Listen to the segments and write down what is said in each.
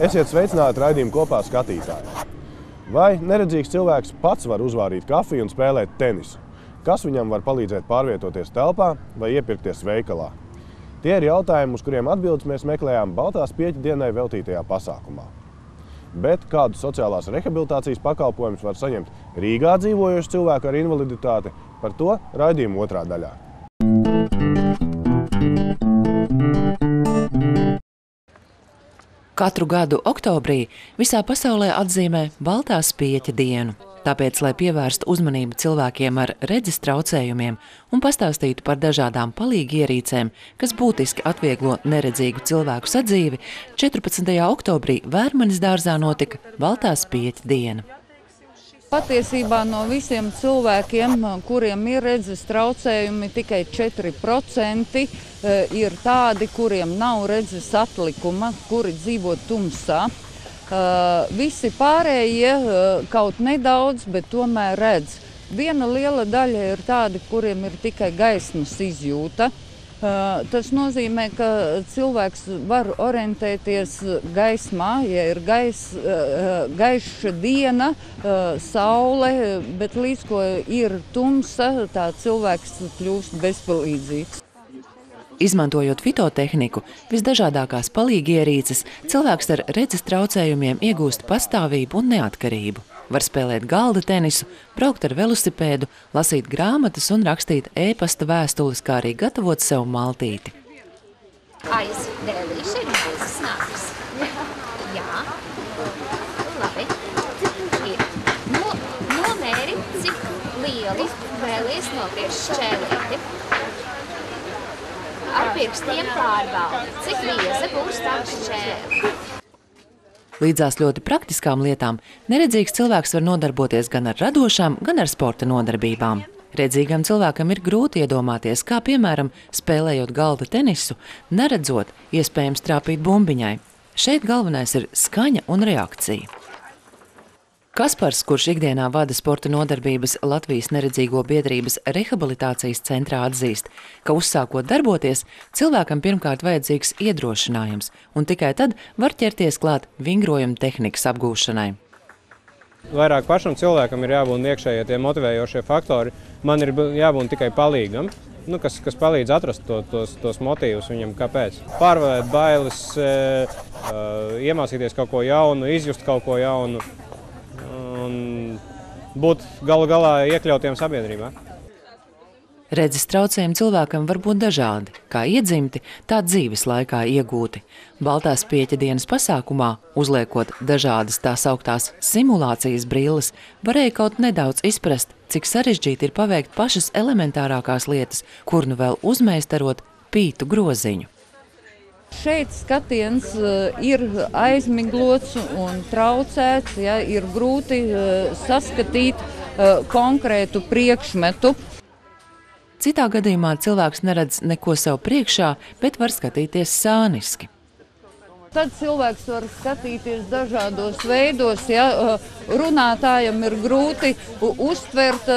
Esiet sveicināti raidījumu kopā skatītāji. Vai neredzīgs cilvēks pats var uzvārīt kafiju un spēlēt tenisu? Kas viņam var palīdzēt pārvietoties telpā vai iepirkties veikalā? Tie ir jautājumi, uz kuriem atbildes mēs meklējām Baltās pieķa dienai veltītajā pasākumā. Bet kādus sociālās rehabilitācijas pakalpojumus var saņemt Rīgā dzīvojoši cilvēki ar invaliditāti, par to raidījuma otrā daļā. Katru gadu oktobrī visā pasaulē atzīmē Baltās pieķa dienu. Tāpēc, lai pievērstu uzmanību cilvēkiem ar redzes traucējumiem un pastāstītu par dažādām palīgierīcēm, kas būtiski atvieglo neredzīgu cilvēku sadzīvi, 14. oktobrī Vērmanis dārzā notika Baltās pieķa diena. Patiesībā no visiem cilvēkiem, kuriem ir redzes traucējumi, tikai 4% ir tādi, kuriem nav redzes atlikuma, kuri dzīvo tumsā. Visi pārējie kaut nedaudz, bet tomēr redz. Viena liela daļa ir tādi, kuriem ir tikai gaismas izjūta. Tas nozīmē, ka cilvēks var orientēties gaismā, ja ir gaiša diena, saule, bet līdz ko ir tumsa, tā cilvēks kļūst bezpalīdzīgs. Izmantojot fitotehniku, visdažādākās palīgierīces, cilvēks ar redzes traucējumiem iegūst pastāvību un neatkarību. Var spēlēt galda tenisu, braukt ar velosipēdu, lasīt grāmatas un rakstīt e-pasta vēstules, kā arī gatavot sev maltīti. Dēlīši ir maizes nāks. Jā. Labi. Nomēri, cik lielu vēlies nopieš šķēlīti. Ar pirkstiem pārbaudi, cik bieza būs tavs šķēli. Līdzās ļoti praktiskām lietām neredzīgs cilvēks var nodarboties gan ar radošām, gan ar sporta nodarbībām. Redzīgam cilvēkam ir grūti iedomāties, kā piemēram spēlējot galda tenisu, neredzot, iespējams trāpīt bumbiņai. Šeit galvenais ir skaņa un reakcija. Kaspars, kurš ikdienā vada sporta nodarbības Latvijas neredzīgo biedrības rehabilitācijas centrā, atzīst, ka uzsākot darboties, cilvēkam pirmkārt vajadzīgs iedrošinājums, un tikai tad var ķerties klāt vingrojuma tehnikas apgūšanai. Vairāk pašam cilvēkam ir jābūt iekšējie tie motivējošie faktori. Man ir jābūt tikai palīgam, kas palīdz atrast tos motīvus viņam, kāpēc. Pārvarēt bailes, iemācīties kaut ko jaunu, izjust kaut ko jaunu. Un būt galu galā iekļautiem sabiedrībā. Redzes traucējumi cilvēkam var būt dažādi, kā iedzimti, tā dzīves laikā iegūti. Baltās pieķa dienas pasākumā, uzliekot dažādas tā sauktās simulācijas brilles, varēja kaut nedaudz izprast, cik sarežģīti ir paveikt pašas elementārākās lietas, kur nu vēl uzmeistarot pītu groziņu. Šeit skatiens ir aizmiglots un traucēts, ja, ir grūti saskatīt konkrētu priekšmetu. Citā gadījumā cilvēks neredz neko sev priekšā, bet var skatīties sāniski. Tad cilvēks var skatīties dažādos veidos, ja, runātājam ir grūti uztvert,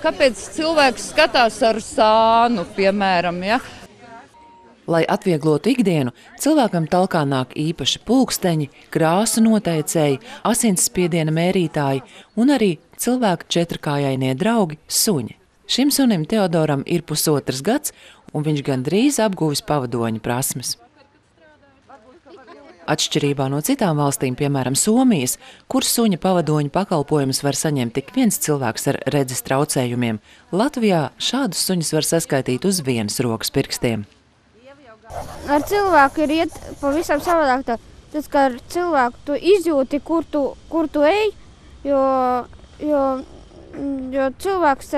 kāpēc cilvēks skatās ar sānu, piemēram, ja. Lai atvieglotu ikdienu, cilvēkam talkā nāk īpaši pulksteņi, krāsu noteicēji, asinsspiediena mērītāji un arī cilvēka četrkājainie draugi suņi. Šim sunim Teodoram ir 1,5 gads, un viņš gandrīz apguvis pavadoņa prasmes. Atšķirībā no citām valstīm, piemēram Somijas, kur suņa pavadoņa pakalpojumus var saņemt tik viens cilvēks ar redzes traucējumiem, Latvijā šādus suņus var saskaitīt uz vienas rokas pirkstiem. Ar cilvēku ir iet pavisam savādāk. Tas, ka ar cilvēku tu izjūti, kur tu ej, jo cilvēks,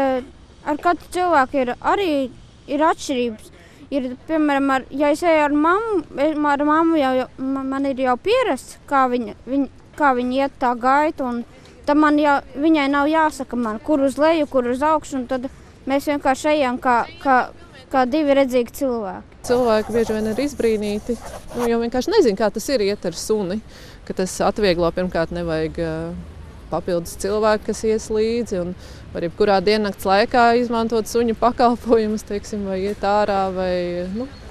ar katru cilvēku ir atšķirības. Ir, piemēram, ja es eju ar mammu man ir jau pierasts, kā viņa iet tā gaita, un tad viņai nav jāsaka man, kur uz leju, kur uz augšu, un tad mēs vienkārši ejam kā divi redzīgi cilvēki. Cilvēki bieži vien ir izbrīnīti, jo vienkārši nezin, kā tas ir iet ar suni, ka tas atvieglo, pirmkārt nevajag papildus cilvēku, kas ies līdzi, un var jebkurā diennakts laikā izmantot suņu pakalpojumus, teiksim, vai iet ārā, vai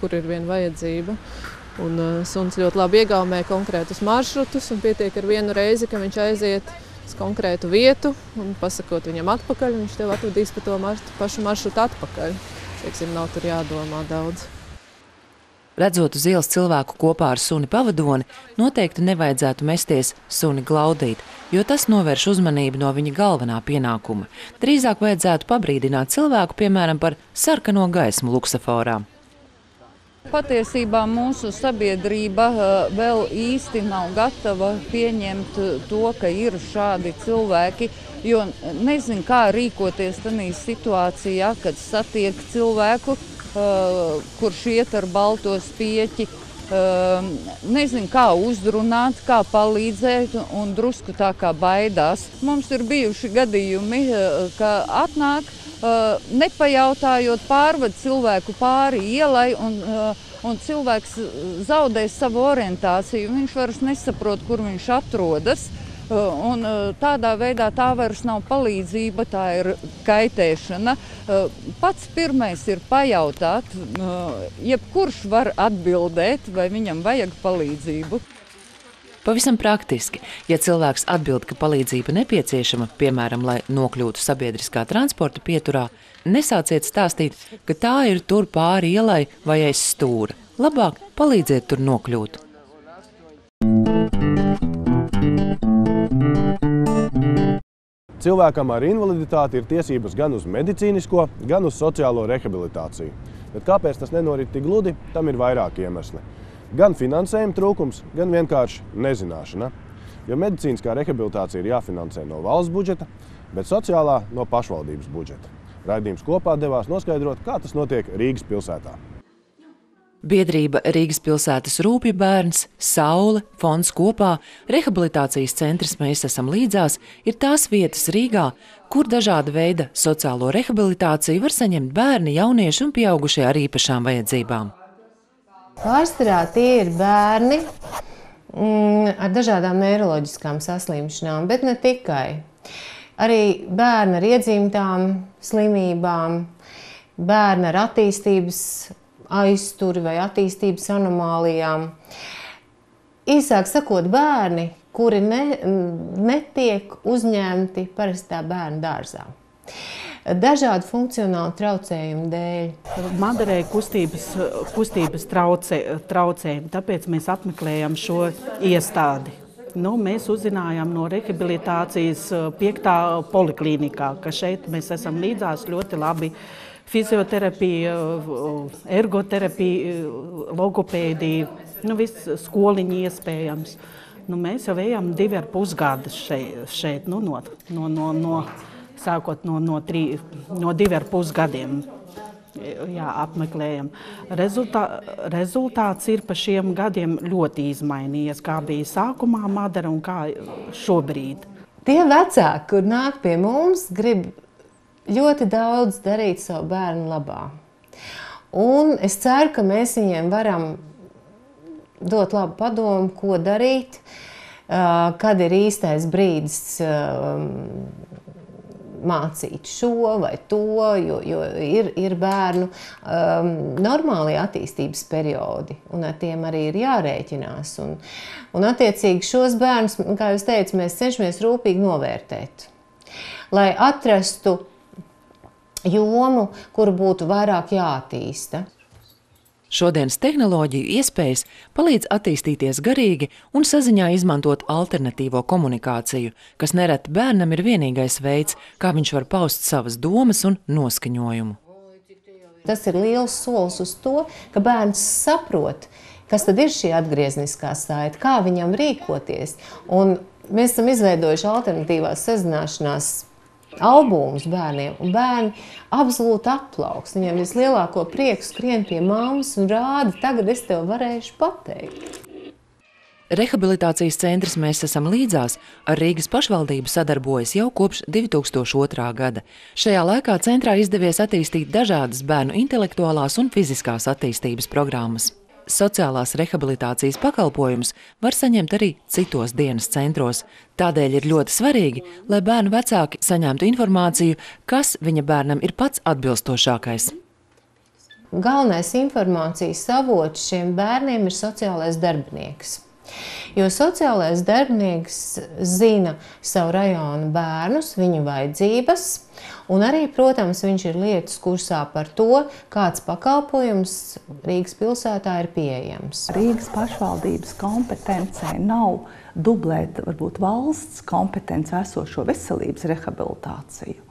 kur ir viena vajadzība. Un suns ļoti labi iegaumē konkrētus maršrutus un pietiek ar vienu reizi, ka viņš aiziet uz konkrētu vietu un pasakot viņam atpakaļ, viņš tev atvedīs pa to pašu maršrutu atpakaļ. Teiksim, nav tur jādomā daudz. Redzot uz ielas cilvēku kopā ar suni pavadoni, noteikti nevajadzētu mesties suni glaudīt, jo tas novērš uzmanību no viņa galvenā pienākuma. Drīzāk vajadzētu pabrīdināt cilvēku, piemēram, par sarkano gaismu luksaforā. Patiesībā mūsu sabiedrība vēl īsti nav gatava pieņemt to, ka ir šādi cilvēki, jo nezin, kā rīkoties tādā situācijā, kad satiek cilvēku, kurš iet ar balto spieķi, nezin, kā uzrunāt, kā palīdzēt un drusku tā kā baidās. Mums ir bijuši gadījumi, ka atnāk, nepajautājot, pārved cilvēku pāri ielai un cilvēks zaudē savu orientāciju. Viņš vairs nesaprot, kur viņš atrodas. Un tādā veidā tā vairs nav palīdzība, tā ir kaitēšana. Pats pirmais ir pajautāt, jebkurš var atbildēt, vai viņam vajag palīdzību. Pavisam praktiski, ja cilvēks atbild, ka palīdzība nepieciešama, piemēram, lai nokļūtu sabiedriskā transporta pieturā, nesāciet stāstīt, ka tā ir tur pāri ielai vai aiz stūra. Labāk palīdziet tur nokļūt. Cilvēkam ar invaliditāti ir tiesības gan uz medicīnisko, gan uz sociālo rehabilitāciju. Bet kāpēc tas nenorit tik gludi, tam ir vairāki iemesli. Gan finansējuma trūkums, gan vienkārši nezināšana. Jo medicīniskā rehabilitācija ir jāfinansē no valsts budžeta, bet sociālā no pašvaldības budžeta. Raidījums kopā devās noskaidrot, kā tas notiek Rīgas pilsētā. Biedrība Rīgas pilsētas Rūpju bērns, Saule, fonds kopā, rehabilitācijas centrs Mēs esam līdzās ir tās vietas Rīgā, kur dažāda veida sociālo rehabilitāciju var saņemt bērni, jaunieši un pieaugušie ar īpašām vajadzībām. Pārsvarā tie ir bērni ar dažādām neiroloģiskām saslimšanām, bet ne tikai. Arī bērni ar iedzimtām slimībām, bērni ar attīstības aizturi vai attīstības anomālijām. Īsāk sakot, bērni, kuri netiek uzņemti parastā bērnu dārzā. Dažādu funkcionālu traucējumu dēļ. Madarei kustības traucējumi, tāpēc mēs apmeklējam šo iestādi. Mēs uzzinājām no rehabilitācijas 5. poliklinikā, ka šeit mēs esam līdzās ļoti labi. Fizioterapija, ergoterapija, logopēdija, viss skoliņi iespējams. Mēs jau ejam 2,5 gadus šeit, sākot no 2,5 gadiem apmeklējam. Rezultāts ir pa šiem gadiem ļoti izmainījies, kā bija sākumā Madara un kā šobrīd. Tie vecāki, kur nāk pie mums, grib ļoti daudz darīt savu bērnu labā. Un es ceru, ka mēs viņiem varam dot labu padomu, ko darīt, kad ir īstais brīdis mācīt šo vai to, jo ir bērnu normāli attīstības periodi, un ar tiem arī ir jārēķinās. Un attiecīgi šos bērnus, kā jūs teicat, mēs cenšamies rūpīgi novērtēt, lai atrastu jomu, kuru būtu vairāk jāattīsta. Šodienas tehnoloģiju iespējas palīdz attīstīties garīgi un saziņā izmantot alternatīvo komunikāciju, kas nereti bērnam ir vienīgais veids, kā viņš var paust savas domas un noskaņojumu. Tas ir liels solis uz to, ka bērns saprot, kas tad ir šī atgriezniskā saite, kā viņam rīkoties. Un mēs esam izveidojuši alternatīvās sazināšanās albumus bērniem, un bērni absolūti atplauks. Viņiem vislielāko prieku skrien pie mammas un rāda, tagad es tev varēšu pateikt. Rehabilitācijas centrs Mēs esam līdzās ar Rīgas pašvaldību sadarbojas jau kopš 2002. gada. Šajā laikā centrā izdevies attīstīt dažādas bērnu intelektuālās un fiziskās attīstības programmas. Sociālās rehabilitācijas pakalpojumus var saņemt arī citos dienas centros. Tādēļ ir ļoti svarīgi, lai bērnu vecāki saņemtu informāciju, kas viņa bērnam ir pats atbilstošākais. galvenais informācijas avots šiem bērniem ir sociālais darbinieks. Jo sociālais darbinieks zina savu rajonu bērnus, viņu vajadzības, un arī, protams, viņš ir lietas kursā par to, kāds pakalpojums Rīgas pilsētā ir pieejams. Rīgas pašvaldības kompetencē nav dublēt varbūt valsts kompetenci esošo veselības rehabilitāciju,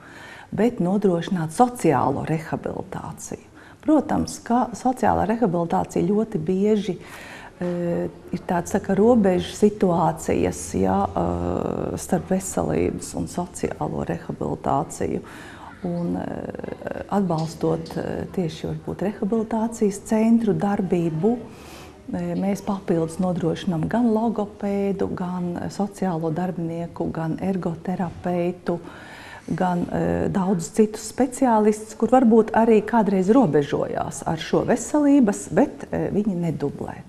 bet nodrošināt sociālo rehabilitāciju. Protams, ka sociālā rehabilitācija ļoti bieži ir tāds robežu situācijas starp veselības un sociālo rehabilitāciju. Un atbalstot tieši varbūt rehabilitācijas centru darbību, mēs papildus nodrošinām gan logopēdu, gan sociālo darbinieku, gan ergoterapeitu, gan daudzus citus speciālistus, kur varbūt arī kādreiz robežojās ar šo veselības, bet viņi nedublē.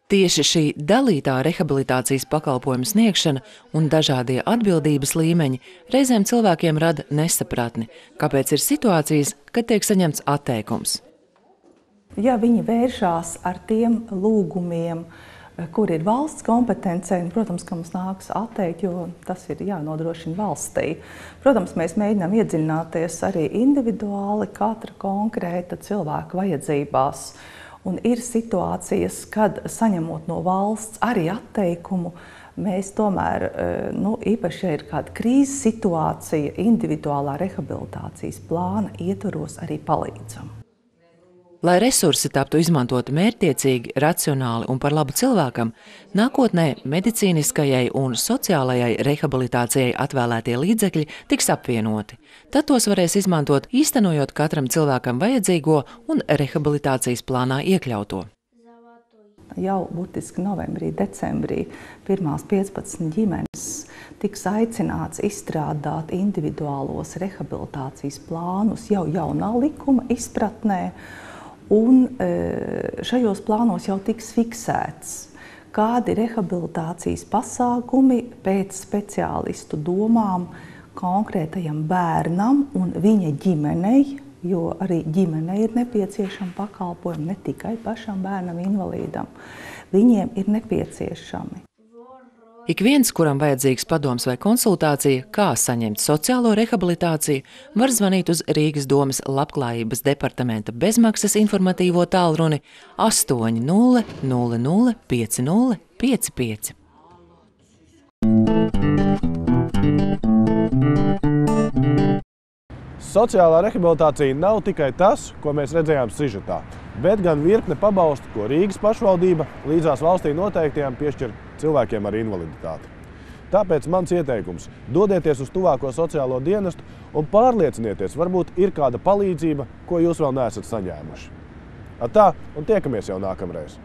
Tieši šī dalītā rehabilitācijas pakalpojuma sniegšana un dažādie atbildības līmeņi reizēm cilvēkiem rada nesapratni, kāpēc ir situācijas, kad tiek saņemts atteikums. Ja viņi vēršās ar tiem lūgumiem, kur ir valsts kompetencē, protams, ka mums nāks atteikt, jo tas ir jānodrošina valstī. Protams, mēs mēģinām iedziļināties arī individuāli katra konkrēta cilvēka vajadzībās. Un ir situācijas, kad saņemot no valsts arī atteikumu, mēs tomēr, īpaši, ja ir kāda krīzes situācija, individuālā rehabilitācijas plāna ietvaros arī palīdzam. Lai resursi taptu izmantoti mērķtiecīgi, racionāli un par labu cilvēkam, nākotnē medicīniskajai un sociālajai rehabilitācijai atvēlētie līdzekļi tiks apvienoti. Tad tos varēs izmantot, īstenojot katram cilvēkam vajadzīgo un rehabilitācijas plānā iekļauto. Jau būtiski novembrī, decembrī pirmās 15 ģimenes tiks aicināts izstrādāt individuālos rehabilitācijas plānus jau jaunā likuma izpratnē. Un šajos plānos jau tiks fiksēts, kādi rehabilitācijas pasākumi pēc speciālistu domām konkrētajam bērnam un viņa ģimenei, jo arī ģimenei ir nepieciešama pakalpojumi, ne tikai pašam bērnam invalīdam. Viņiem ir nepieciešami. Ik viens, kuram vajadzīgs padoms vai konsultācija, kā saņemt sociālo rehabilitāciju, var zvanīt uz Rīgas domes labklājības departamenta bezmaksas informatīvo tālruni 800 00 50 55. Sociālā rehabilitācija nav tikai tas, ko mēs redzējām sižetā, bet gan virkne pabalstu, ko Rīgas pašvaldība līdzās valstī noteiktajām piešķir cilvēkiem ar invaliditāti. Tāpēc mans ieteikums – dodieties uz tuvāko sociālo dienestu un pārliecinieties, varbūt ir kāda palīdzība, ko jūs vēl neesat saņēmuši. Tā, un tiekamies jau nākamreiz.